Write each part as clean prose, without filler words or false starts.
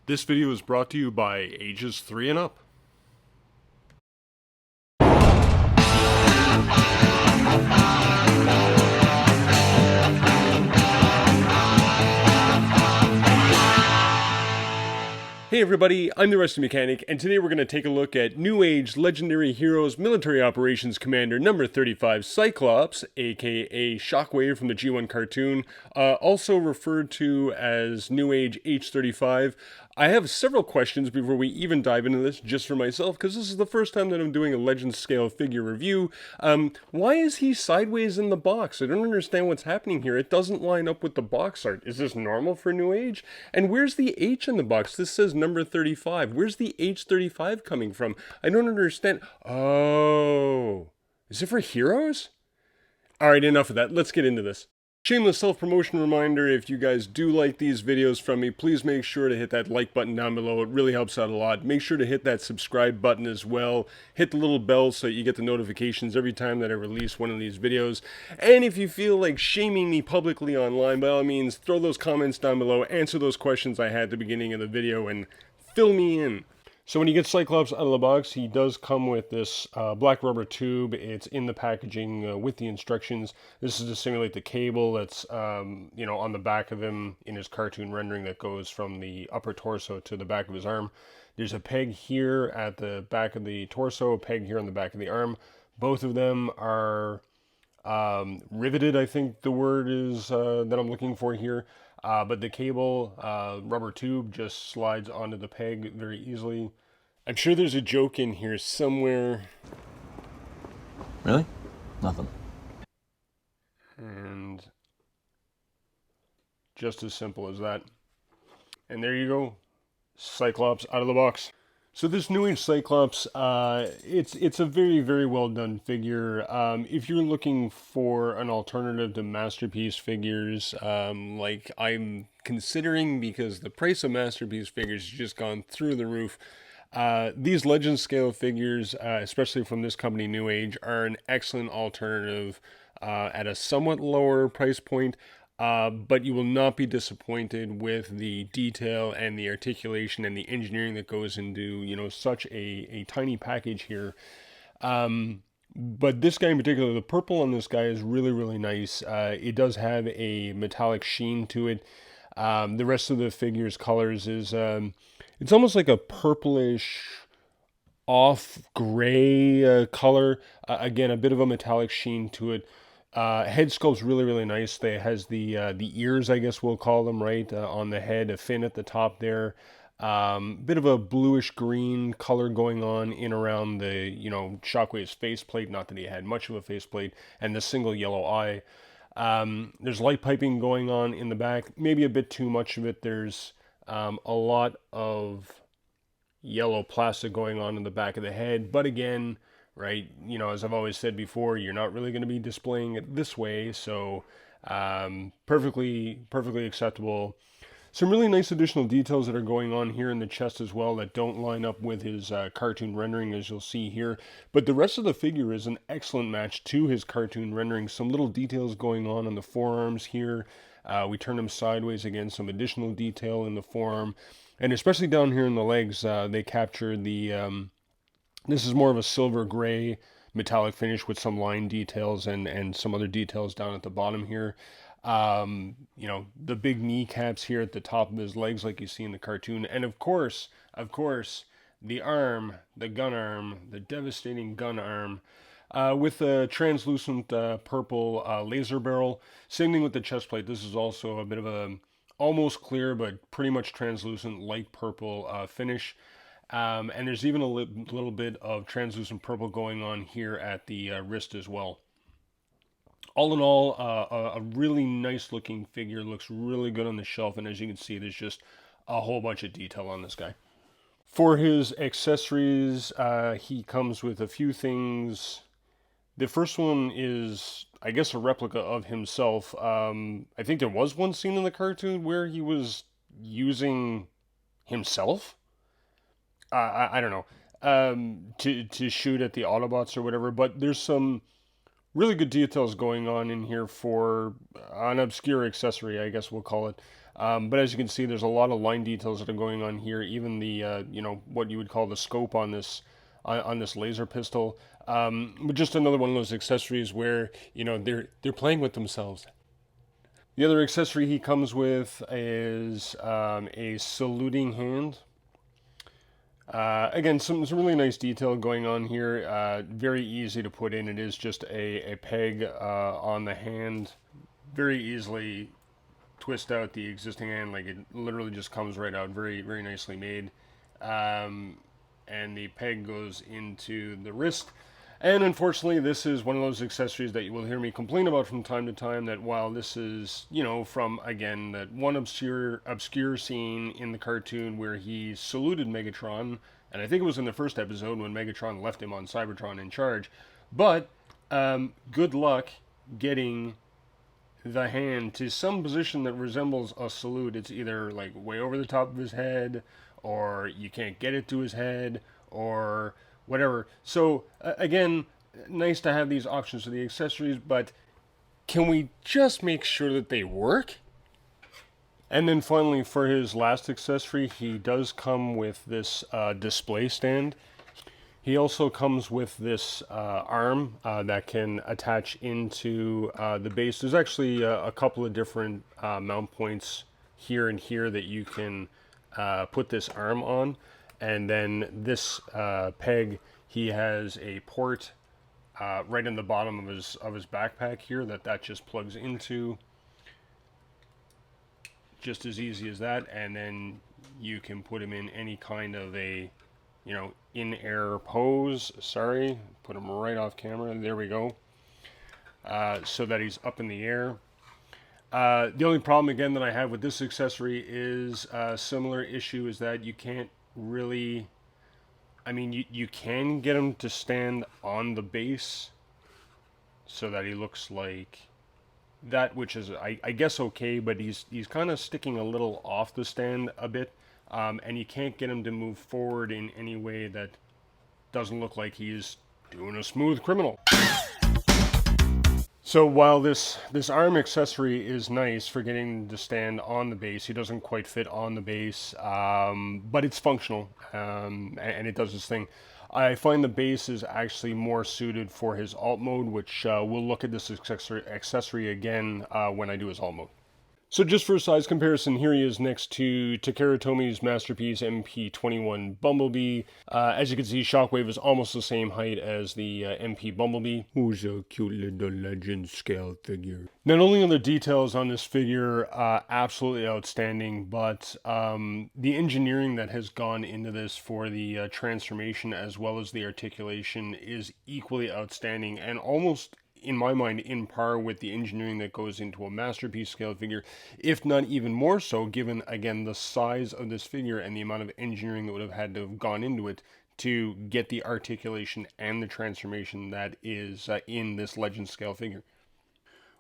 This video is brought to you by ages 3 and up. Hey everybody, I'm the Rusty Mechanic, and today we're going to take a look at Newage Legendary Heroes Military Operations Commander number 35 Cyclops, aka Shockwave from the G1 cartoon, also referred to as Newage H35. I have several questions before we even dive into this, just for myself, because this is the first time that I'm doing a Legend scale figure review. Why is he sideways in the box? I don't understand what's happening here. It doesn't line up with the box art. Is this normal for New Age? And where's the H in the box? This says number 35. Where's the H35 coming from? I don't understand. Oh, is it for heroes? Alright, enough of that. Let's get into this. Shameless self-promotion reminder, if you guys do like these videos from me, please make sure to hit that like button down below. It really helps out a lot. Make sure to hit that subscribe button as well. Hit the little bell so you get the notifications every time that I release one of these videos. And if you feel like shaming me publicly online, by all means, throw those comments down below, answer those questions I had at the beginning of the video, and fill me in. So when you get Cyclops out of the box, he does come with this black rubber tube. It's in the packaging with the instructions. This is to simulate the cable that's on the back of him in his cartoon rendering that goes from the upper torso to the back of his arm. There's a peg here at the back of the torso, a peg here on the back of the arm. Both of them are riveted, I think the word is that I'm looking for here. But the cable, rubber tube, just slides onto the peg very easily. I'm sure there's a joke in here somewhere. Really? Nothing. And just as simple as that. And there you go. Cyclops out of the box. So this New Age Cyclops, it's a very, very well done figure. If you're looking for an alternative to Masterpiece figures, like I'm considering because the price of Masterpiece figures has just gone through the roof, these Legend scale figures, especially from this company New Age, are an excellent alternative at a somewhat lower price point. But you will not be disappointed with the detail and the articulation and the engineering that goes into, such a tiny package here. But this guy in particular, the purple on this guy is really, really nice. It does have a metallic sheen to it. The rest of the figure's colors is, it's almost like a purplish off gray color. Again, a bit of a metallic sheen to it. Head sculpt's really, really nice. It has the ears, I guess we'll call them, right, on the head, a fin at the top there. Bit of a bluish green color going on in around the, Shockwave's faceplate. Not that he had much of a faceplate, and the single yellow eye. There's light piping going on in the back. Maybe a bit too much of it. There's a lot of yellow plastic going on in the back of the head, but again, right, as I've always said before, you're not really going to be displaying it this way, so perfectly acceptable. Some really nice additional details that are going on here in the chest as well that don't line up with his cartoon rendering, as you'll see here. But the rest of the figure is an excellent match to his cartoon rendering. Some little details going on the forearms here. We turn him sideways again, some additional detail in the forearm. And especially down here in the legs, they captured the... this is more of a silver gray metallic finish with some line details and some other details down at the bottom here. The big kneecaps here at the top of his legs like you see in the cartoon. And of course, the arm, the gun arm, the devastating gun arm, with a translucent purple laser barrel. Same thing with the chest plate. This is also a bit of a almost clear but pretty much translucent light purple finish. And there's even a little bit of translucent purple going on here at the wrist as well. All in all, a really nice looking figure. Looks really good on the shelf, and as you can see, there's just a whole bunch of detail on this guy. For his accessories, he comes with a few things. The first one is, I guess, a replica of himself. I think there was one scene in the cartoon where he was using himself. I don't know, to shoot at the Autobots or whatever, but there's some really good details going on in here for an obscure accessory, I guess we'll call it. But as you can see, there's a lot of line details that are going on here. Even the what you would call the scope on this laser pistol. But just another one of those accessories where they're playing with themselves. The other accessory he comes with is a saluting hand. Again, some really nice detail going on here. Very easy to put in. It is just a peg on the hand. Very easily twist out the existing hand. Like, it literally just comes right out. Very, very nicely made. And the peg goes into the wrist. And unfortunately, this is one of those accessories that you will hear me complain about from time to time. That while this is, from again that one obscure scene in the cartoon where he saluted Megatron, and I think it was in the first episode when Megatron left him on Cybertron in charge. But good luck getting the hand to some position that resembles a salute. It's either like way over the top of his head, or you can't get it to his head, or whatever. So again, nice to have these options for the accessories, but can we just make sure that they work? And then finally, for his last accessory, he does come with this display stand. He also comes with this arm that can attach into the base. There's actually a couple of different mount points here and here that you can put this arm on. And then this peg, he has a port right in the bottom of his backpack here that just plugs into. Just as easy as that. And then you can put him in any kind of a in-air pose. Sorry, put him right off camera. There we go. So that he's up in the air. The only problem, again, that I have with this accessory is a similar issue, is that you can't really... I mean, you can get him to stand on the base so that he looks like that, which is, I guess, okay, but he's kind of sticking a little off the stand a bit. And you can't get him to move forward in any way that doesn't look like he's doing a smooth criminal. So while this arm accessory is nice for getting to stand on the base, he doesn't quite fit on the base, but it's functional, and it does its thing. I find the base is actually more suited for his alt mode, which we'll look at this accessory again when I do his alt mode. So just for a size comparison, here he is next to Takara Tomi's masterpiece MP21 Bumblebee. As you can see, Shockwave is almost the same height as the MP Bumblebee. Who's a cute little legend scale figure. Not only are the details on this figure absolutely outstanding, but the engineering that has gone into this for the transformation as well as the articulation is equally outstanding, and almost, in my mind, in par with the engineering that goes into a masterpiece scale figure, if not even more so, given, again, the size of this figure and the amount of engineering that would have had to have gone into it to get the articulation and the transformation that is in this legend scale figure.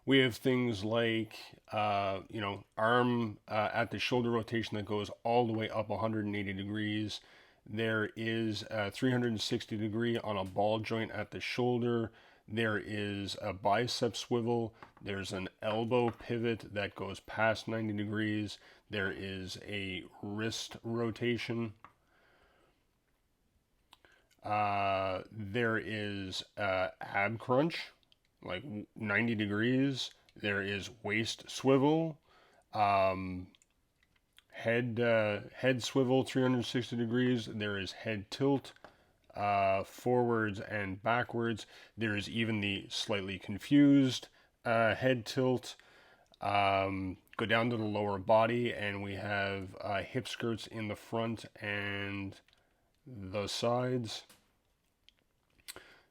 We have things like, arm at the shoulder rotation that goes all the way up 180 degrees. There is a 360 degree on a ball joint at the shoulder. There is a bicep swivel. There's an elbow pivot that goes past 90 degrees. There is a wrist rotation. There is ab crunch, like 90 degrees. There is waist swivel. Head swivel 360 degrees. There is head tilt. Forwards and backwards. There is even the slightly confused head tilt. Go down to the lower body, and we have hip skirts in the front and the sides,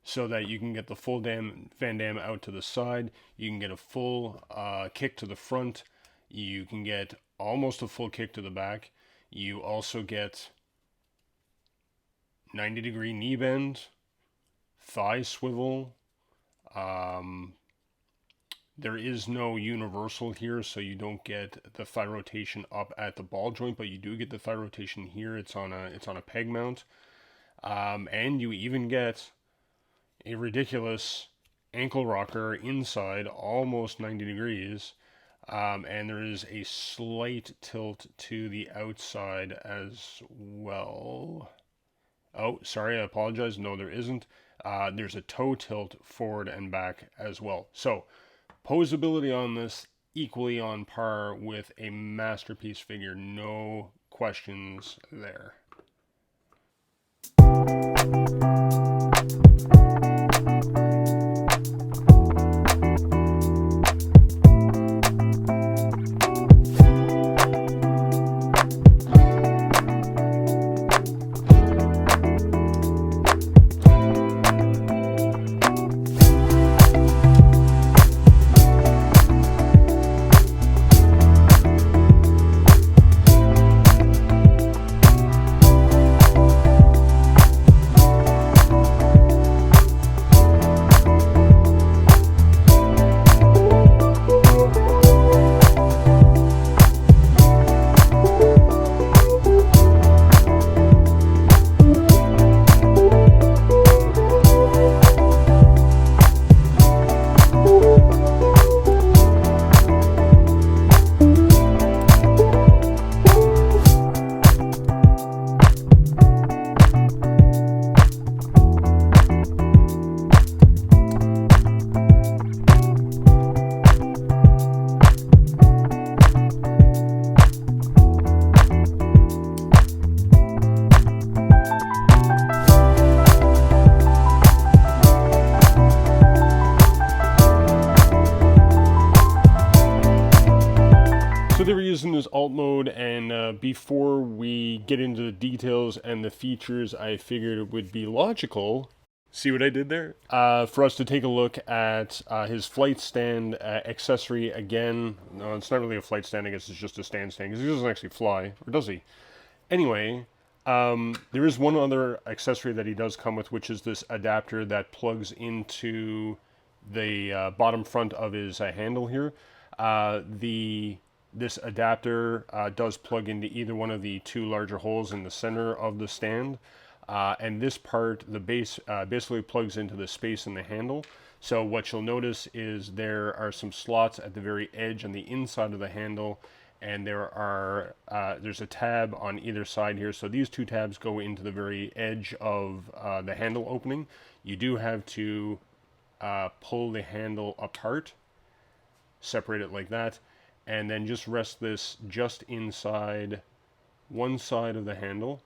so that you can get the full Van Damme out to the side. You can get a full kick to the front. You can get almost a full kick to the back. You also get 90 degree knee bend, thigh swivel. There is no universal here, so you don't get the thigh rotation up at the ball joint, but you do get the thigh rotation here. It's on a peg mount, and you even get a ridiculous ankle rocker inside, almost 90 degrees. And there is a slight tilt to the outside as well. Oh, sorry, I apologize. No, there isn't. There's a toe tilt forward and back as well. So, posability on this equally on par with a masterpiece figure. No questions there. So they were using this alt mode, and before we get into the details and the features, I figured it would be logical. See what I did there? For us to take a look at his flight stand accessory again. No, it's not really a flight stand. I guess it's just a stand because he doesn't actually fly, or does he? Anyway, there is one other accessory that he does come with, which is this adapter that plugs into the bottom front of his handle here. This adapter does plug into either one of the two larger holes in the center of the stand. And this part, the base, basically plugs into the space in the handle. So what you'll notice is there are some slots at the very edge on the inside of the handle, and there's a tab on either side here. So these two tabs go into the very edge of the handle opening. You do have to pull the handle apart, separate it like that, and then just rest this just inside one side of the handle,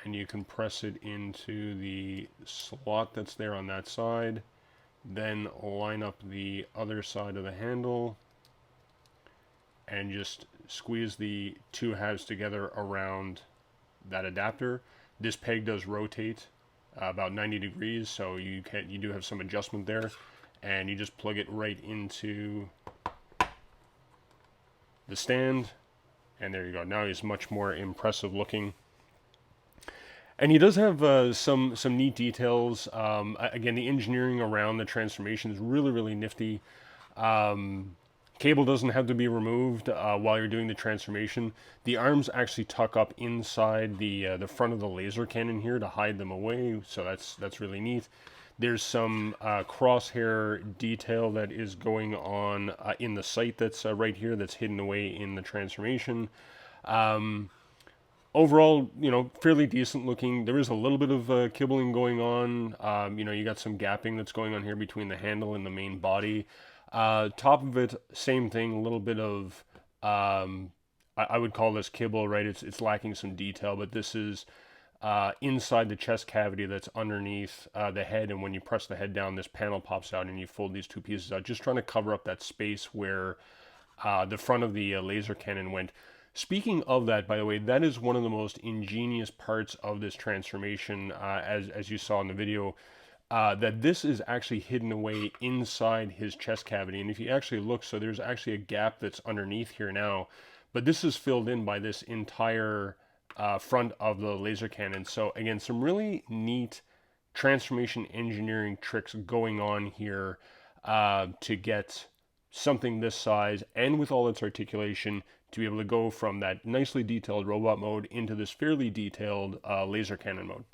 and you can press it into the slot that's there on that side, then line up the other side of the handle and just squeeze the two halves together around that adapter. This peg does rotate about 90 degrees, so you do have some adjustment there, and you just plug it right into the stand, and there you go. Now he's much more impressive looking. And he does have some neat details. Again, the engineering around the transformation is really nifty. Cable doesn't have to be removed while you're doing the transformation. The arms actually tuck up inside the front of the laser cannon here to hide them away, so that's really neat. There's some crosshair detail that is going on in the sight that's right here, that's hidden away in the transformation. Overall, fairly decent looking. There is a little bit of kibbling going on. You got some gapping that's going on here between the handle and the main body. Top of it, same thing, a little bit of, I would call this kibble, right? It's lacking some detail, but this is inside the chest cavity that's underneath the head, and when you press the head down, this panel pops out and you fold these two pieces out, just trying to cover up that space where the front of the laser cannon went. Speaking of that, by the way, that is one of the most ingenious parts of this transformation, as you saw in the video, that this is actually hidden away inside his chest cavity. And if you actually look, so there's actually a gap that's underneath here now, but this is filled in by this entire front of the laser cannon. So again, some really neat transformation engineering tricks going on here to get something this size and with all its articulation to be able to go from that nicely detailed robot mode into this fairly detailed laser cannon mode.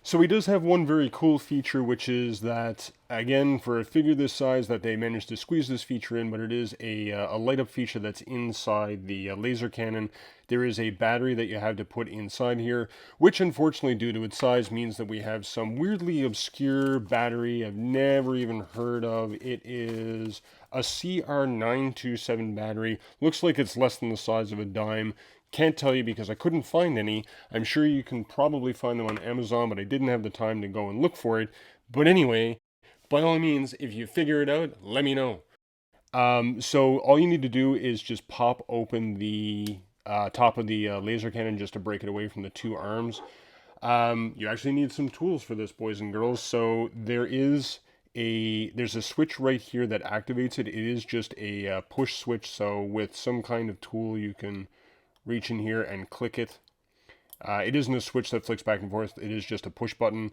So he does have one very cool feature, which is that, again, for a figure this size, that they managed to squeeze this feature in, but it is a light-up feature that's inside the laser cannon. There is a battery that you have to put inside here, which unfortunately, due to its size, means that we have some weirdly obscure battery I've never even heard of. It is a CR927 battery. Looks like it's less than the size of a dime. Can't tell you because I couldn't find any. I'm sure you can probably find them on Amazon, but I didn't have the time to go and look for it. But anyway, by all means, if you figure it out, let me know. So all you need to do is just pop open the top of the laser cannon just to break it away from the two arms. You actually need some tools for this, boys and girls. So there's a switch right here that activates it. It is just a push switch. So with some kind of tool, you can reach in here and click it. It isn't a switch that flicks back and forth. It is just a push button.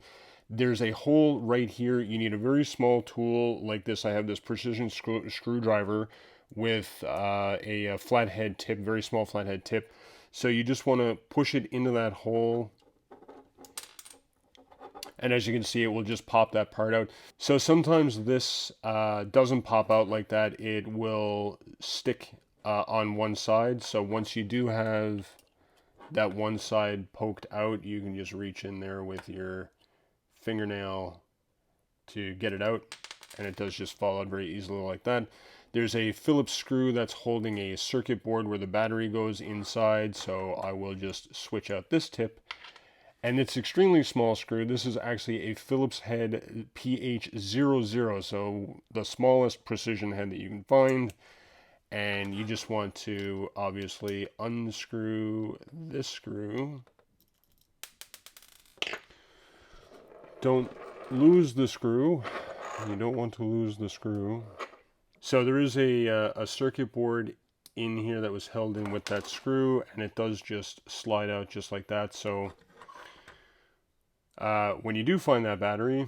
There's a hole right here. You need a very small tool like this. I have this precision screwdriver with a flathead tip, very small flathead tip. So you just want to push it into that hole. And as you can see, it will just pop that part out. So sometimes this doesn't pop out like that. It will stick on one side. So once you do have that one side poked out, you can just reach in there with your fingernail to get it out, and it does just fall out very easily like that. There's a Phillips screw that's holding a circuit board where the battery goes inside, so I will just switch out this tip. And it's extremely small screw. This is actually a Phillips head PH00, so the smallest precision head that you can find. And you just want to obviously unscrew this screw. Don't lose the screw. You don't want to lose the screw. So there is a circuit board in here that was held in with that screw, and it does just slide out just like that. So when you do find that battery,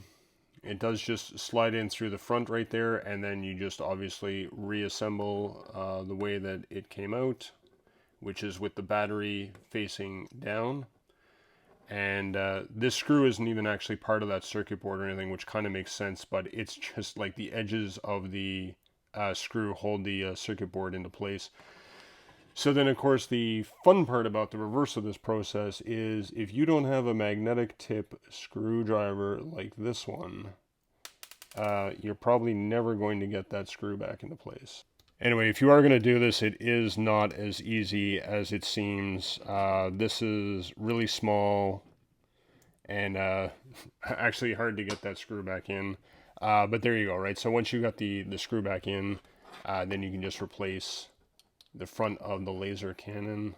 it does just slide in through the front right there, and then you just obviously reassemble the way that it came out, which is with the battery facing down. And this screw isn't even actually part of that circuit board or anything, which kind of makes sense, but it's just like the edges of the screw hold the circuit board into place. So then, of course, the fun part about the reverse of this process is if you don't have a magnetic tip screwdriver like this one, you're probably never going to get that screw back into place. Anyway, if you are going to do this, it is not as easy as it seems. This is really small and actually hard to get that screw back in. But there you go, right? So once you got the screw back in, then you can just replace the front of the laser cannon.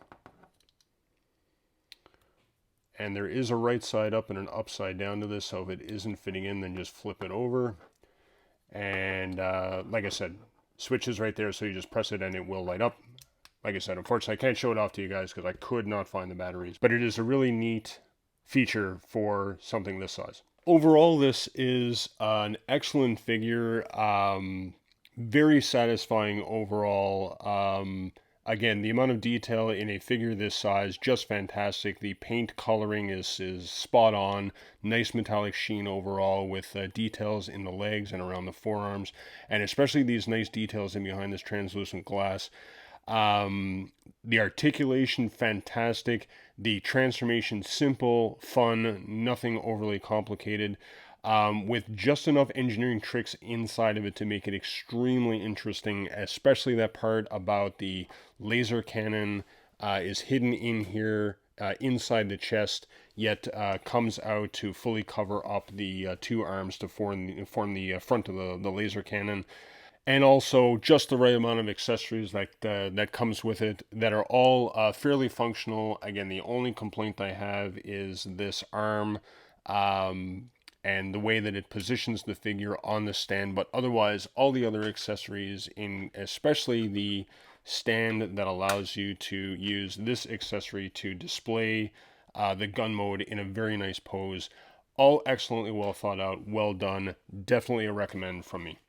And there is a right side up and an upside down to this, so if it isn't fitting in, then just flip it over. And like I said, switches right there, so you just press it and it will light up. Like I said, unfortunately, I can't show it off to you guys because I could not find the batteries. But it is a really neat feature for something this size. Overall, this is an excellent figure. Very satisfying overall. Again, the amount of detail in a figure this size, just fantastic. The paint coloring is spot on. Nice metallic sheen overall with details in the legs and around the forearms. And especially these nice details in behind this translucent glass. The articulation, fantastic. The transformation, simple, fun, nothing overly complicated. With just enough engineering tricks inside of it to make it extremely interesting, especially that part about the laser cannon is hidden in here inside the chest, yet comes out to fully cover up the two arms to form the front of the laser cannon. And also just the right amount of accessories that comes with it that are all fairly functional. Again, the only complaint I have is this arm. And the way that it positions the figure on the stand, but otherwise all the other accessories, especially the stand that allows you to use this accessory to display the gun mode in a very nice pose, all excellently well thought out, well done. Definitely a recommend from me.